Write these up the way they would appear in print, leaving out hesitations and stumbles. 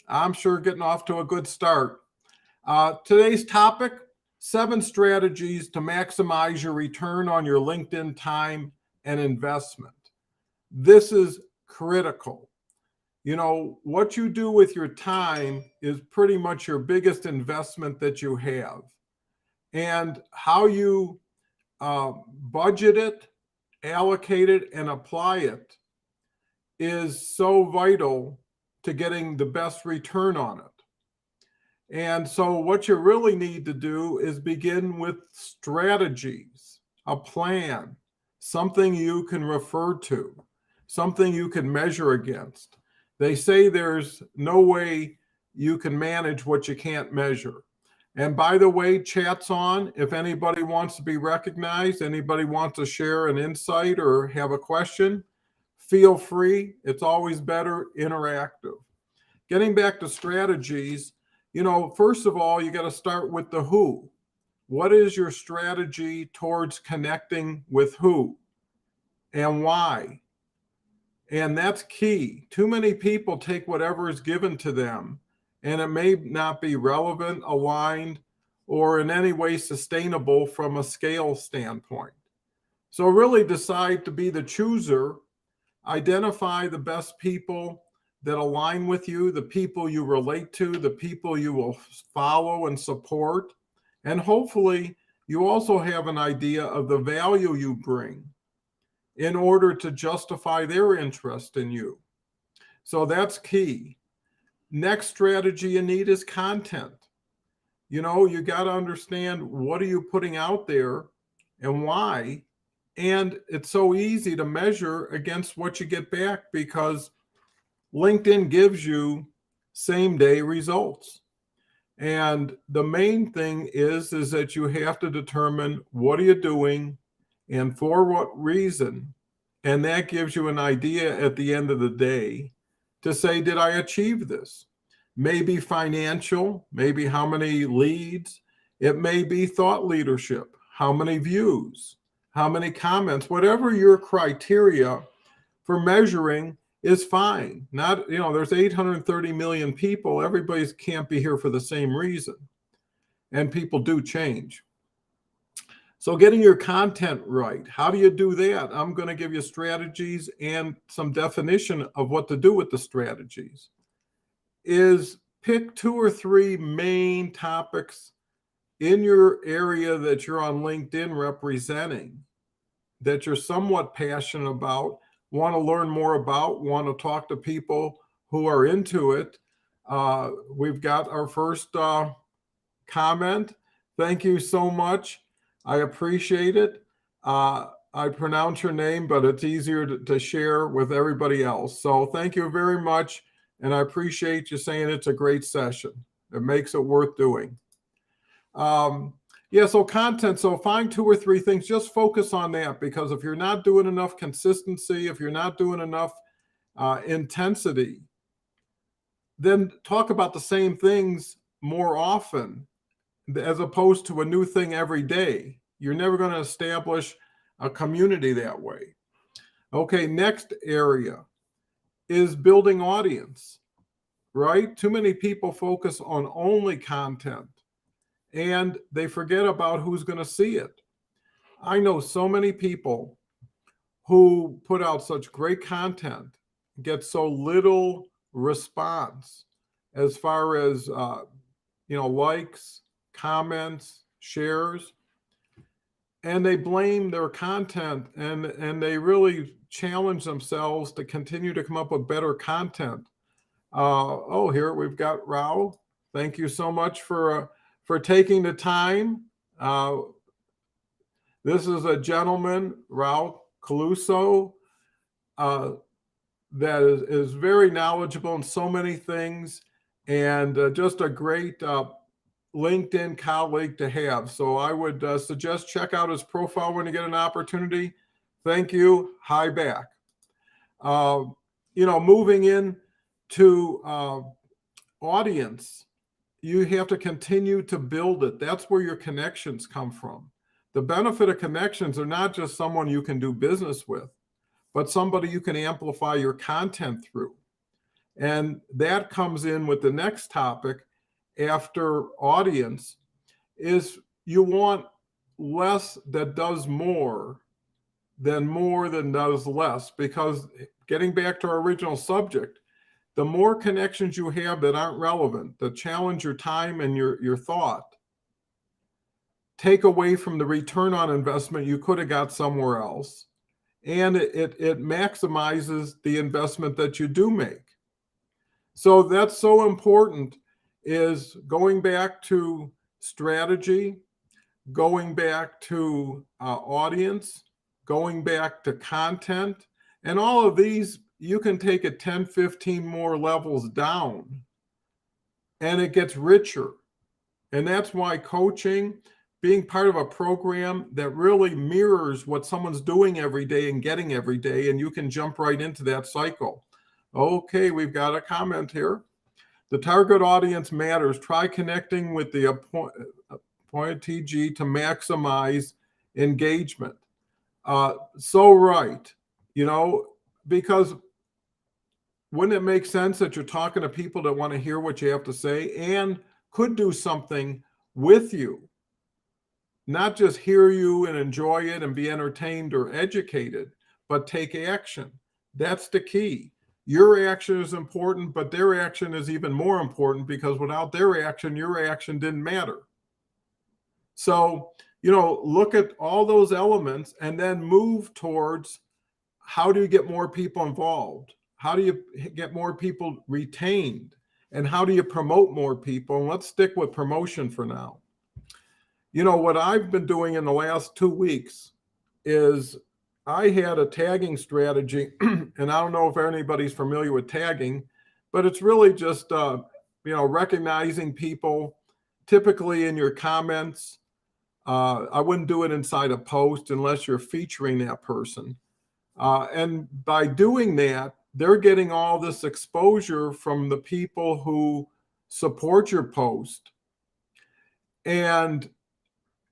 I'm sure getting off to a good start. Today's topic: 7 strategies to maximize your return on your LinkedIn time and investment. This is critical. What you do with your time is pretty much your biggest investment that you have. And how you budget it, allocate it, and apply it is so vital to getting the best return on it. And so, what you really need to do is begin with strategies, a plan, something you can refer to, something you can measure against. They say there's no way you can manage what you can't measure. And by the way, chat's on. If anybody wants to be recognized, anybody wants to share an insight or have a question, feel free. It's always better interactive. Getting back to strategies, first of all, you got to start with the who. What is your strategy towards connecting with who and why? And that's key. Too many people take whatever is given to them, and it may not be relevant, aligned, or in any way sustainable from a scale standpoint. So really decide to be the chooser, identify the best people that align with you, the people you relate to, the people you will follow and support. And hopefully, you also have an idea of the value you bring in order to justify their interest in you. So that's key. Next strategy you need is content. You got to understand, what are you putting out there and why? And it's so easy to measure against what you get back, because LinkedIn gives you same day results. And the main thing is that you have to determine, what are you doing and for what reason? And that gives you an idea at the end of the day to say, did I achieve this? Maybe financial, maybe how many leads. It may be thought leadership, how many views, how many comments, whatever your criteria for measuring is fine. Not, there's 830 million people. Everybody can't be here for the same reason. And people do change. So getting your content right, how do you do that? I'm going to give you strategies and some definition of what to do with the strategies. Is pick 2 or 3 main topics in your area that you're on LinkedIn representing, that you're somewhat passionate about, want to learn more about, want to talk to people who are into it. We've got our first comment. Thank you so much. I appreciate it. I pronounce your name, but it's easier to share with everybody else. So thank you very much. And I appreciate you saying it's a great session. It makes it worth doing. So content. So find 2 or 3 things. Just focus on that, because if you're not doing enough consistency, if you're not doing enough intensity, then talk about the same things more often, as opposed to a new thing every day. You're never going to establish a community that way. Okay, next area is building audience, right? Too many people focus on only content, and they forget about who's going to see it. I know so many people who put out such great content, get so little response as far as, likes, comments, shares, and they blame their content, and they really challenge themselves to continue to come up with better content. Here we've got Rao. Thank you so much for taking the time. This is a gentleman, Rao Caluso, that is very knowledgeable in so many things, and just a great LinkedIn colleague to have. So I would suggest check out his profile when you get an opportunity. Thank you. Hi back. Moving in to audience, you have to continue to build it. That's where your connections come from. The benefit of connections are not just someone you can do business with, but somebody you can amplify your content through. And that comes in with the next topic after audience is you want less that does more than does less, because getting back to our original subject, the more connections you have that aren't relevant, that challenge your time and your thought, take away from the return on investment you could have got somewhere else, and it maximizes the investment that you do make. So that's so important, is going back to strategy, going back to audience, going back to content, and all of these you can take it 10, 15 more levels down, and it gets richer. And that's why coaching, being part of a program that really mirrors what someone's doing every day and getting every day, and you can jump right into that cycle. Okay, we've got a comment here. The target audience matters. Try connecting with the appointee to maximize engagement. So right, because wouldn't it make sense that you're talking to people that want to hear what you have to say and could do something with you, not just hear you and enjoy it and be entertained or educated, but take action? That's the key. Your action is important, but their action is even more important, because without their action, your action didn't matter. So, look at all those elements and then move towards, how do you get more people involved? How do you get more people retained? And how do you promote more people? And let's stick with promotion for now. What I've been doing in the last 2 weeks is I had a tagging strategy, and I don't know if anybody's familiar with tagging, but it's really just, recognizing people, typically in your comments. I wouldn't do it inside a post unless you're featuring that person. And by doing that, they're getting all this exposure from the people who support your post and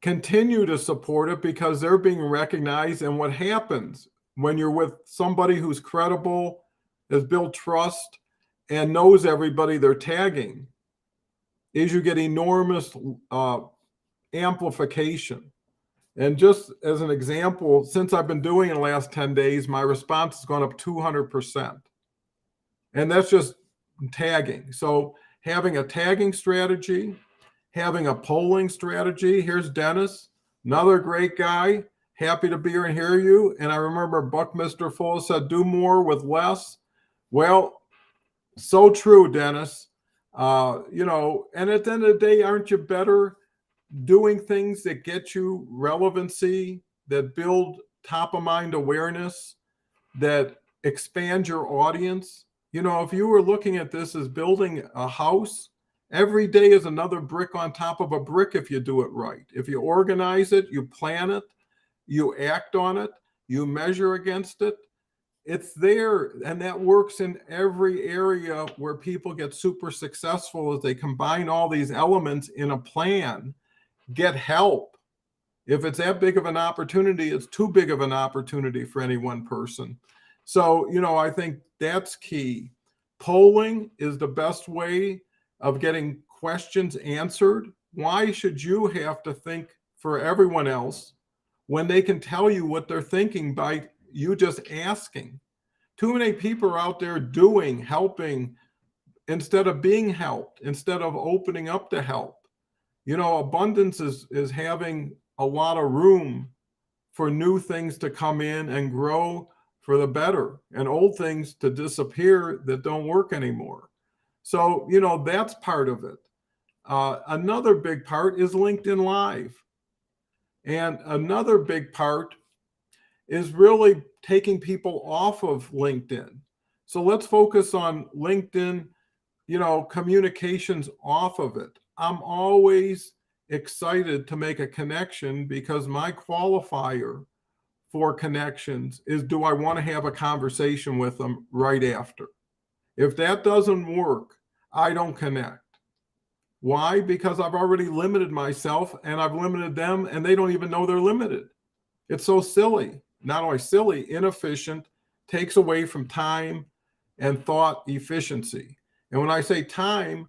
continue to support it, because they're being recognized. And what happens when you're with somebody who's credible, has built trust, and knows everybody they're tagging, is you get enormous amplification. And just as an example, since I've been doing it in the last 10 days, my response has gone up 200%. And that's just tagging. So having a tagging strategy, having a polling strategy. Here's Dennis, another great guy. Happy to be here and hear you. And I remember Buckminster Fuller said, do more with less. Well, so true, Dennis. And at the end of the day, aren't you better doing things that get you relevancy, that build top of mind awareness, that expand your audience? If you were looking at this as building a house, every day is another brick on top of a brick if you do it right. If you organize it, you plan it, you act on it, you measure against it, it's there. And that works in every area where people get super successful, as they combine all these elements in a plan. Get help. If it's that big of an opportunity, it's too big of an opportunity for any one person. So, I think that's key. Polling is the best way of getting questions answered. Why should you have to think for everyone else when they can tell you what they're thinking by you just asking? Too many people are out there doing, helping, instead of being helped, instead of opening up to help. Abundance is having a lot of room for new things to come in and grow for the better, and old things to disappear that don't work anymore. So, that's part of it. Another big part is LinkedIn Live. And another big part is really taking people off of LinkedIn. So let's focus on LinkedIn, communications off of it. I'm always excited to make a connection, because my qualifier for connections is, do I want to have a conversation with them right after? If that doesn't work, I don't connect. Why? Because I've already limited myself, and I've limited them, and they don't even know they're limited. It's so silly. Not only silly, inefficient, takes away from time, and thought efficiency. And when I say time,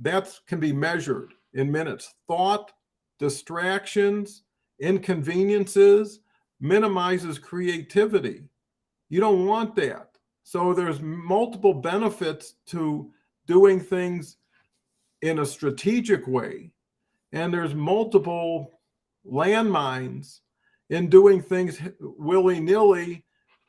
that can be measured in minutes. Thought, distractions, inconveniences minimizes creativity. You don't want that. So there's multiple benefits to doing things in a strategic way, and there's multiple landmines in doing things willy-nilly,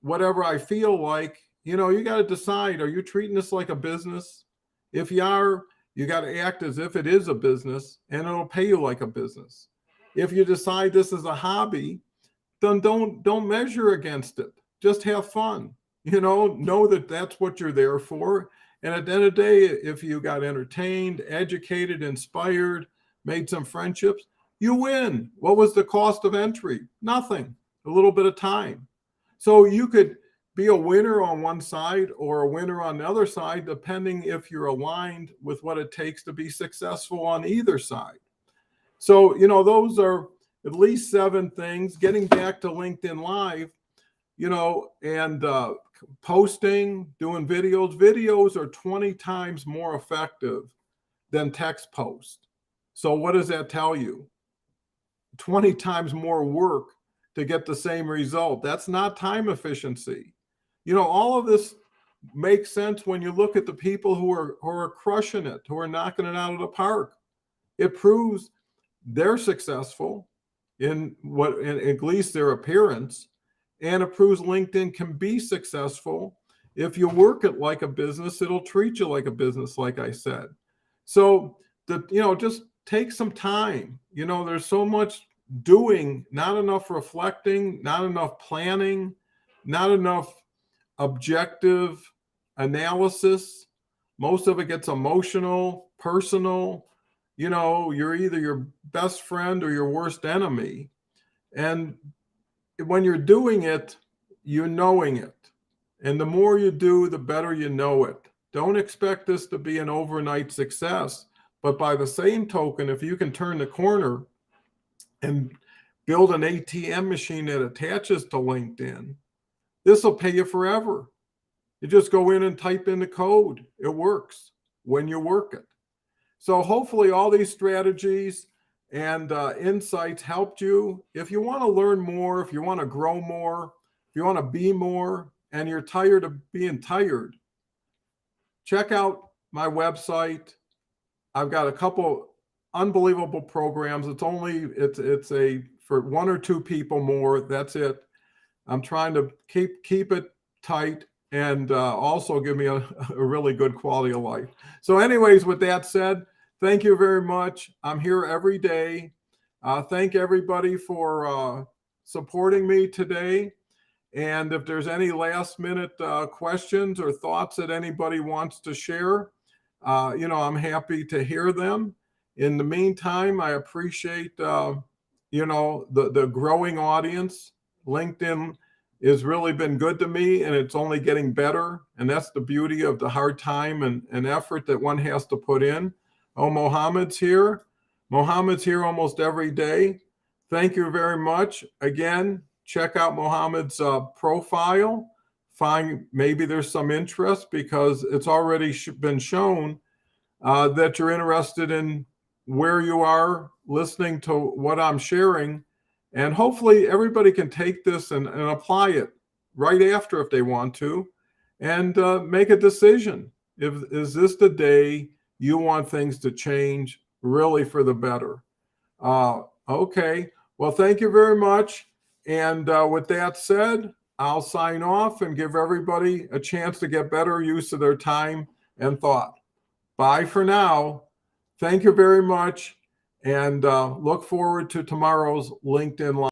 whatever I feel like. You got to decide, are you treating this like a business? If you are, you got to act as if it is a business, and it'll pay you like a business. If you decide this is a hobby, then don't measure against it. Just have fun. Know that that's what you're there for. And at the end of the day, if you got entertained, educated, inspired, made some friendships, you win. What was the cost of entry? Nothing. A little bit of time. So you could be a winner on one side or a winner on the other side, depending if you're aligned with what it takes to be successful on either side. So, those are at least 7 things. Getting back to LinkedIn Live, and posting, doing videos. Videos are 20 times more effective than text post. So what does that tell you? 20 times more work to get the same result. That's not time efficiency. All of this makes sense when you look at the people who are crushing it, who are knocking it out of the park. It proves they're successful in at least their appearance, and it proves LinkedIn can be successful. If you work it like a business, it'll treat you like a business, like I said. So just take some time. There's so much doing, not enough reflecting, not enough planning, not enough objective analysis. Most of it gets emotional, personal. You're either your best friend or your worst enemy. And when you're doing it, you're knowing it. And the more you do, the better you know it. Don't expect this to be an overnight success. But by the same token, if you can turn the corner and build an ATM machine that attaches to LinkedIn, this will pay you forever. You just go in and type in the code. It works when you work it. So hopefully all these strategies and insights helped you. If you want to learn more, if you want to grow more, if you want to be more, and you're tired of being tired, check out my website. I've got a couple unbelievable programs. It's for 1 or 2 people more. That's it. I'm trying to keep it tight and also give me a really good quality of life. So anyways, with that said, thank you very much. I'm here every day. Thank everybody for supporting me today. And if there's any last minute questions or thoughts that anybody wants to share, I'm happy to hear them. In the meantime, I appreciate, the growing audience. LinkedIn has really been good to me, and it's only getting better. And that's the beauty of the hard time and effort that one has to put in. Oh, Mohammed's here. Mohammed's here almost every day. Thank you very much. Again, check out Mohammed's profile. Find maybe there's some interest because it's already been shown that you're interested in where you are listening to what I'm sharing. And hopefully everybody can take this and apply it right after if they want to, and make a decision. Is this the day you want things to change really for the better? Okay. Well, thank you very much. And with that said, I'll sign off and give everybody a chance to get better use of their time and thought. Bye for now. Thank you very much. And look forward to tomorrow's LinkedIn Live.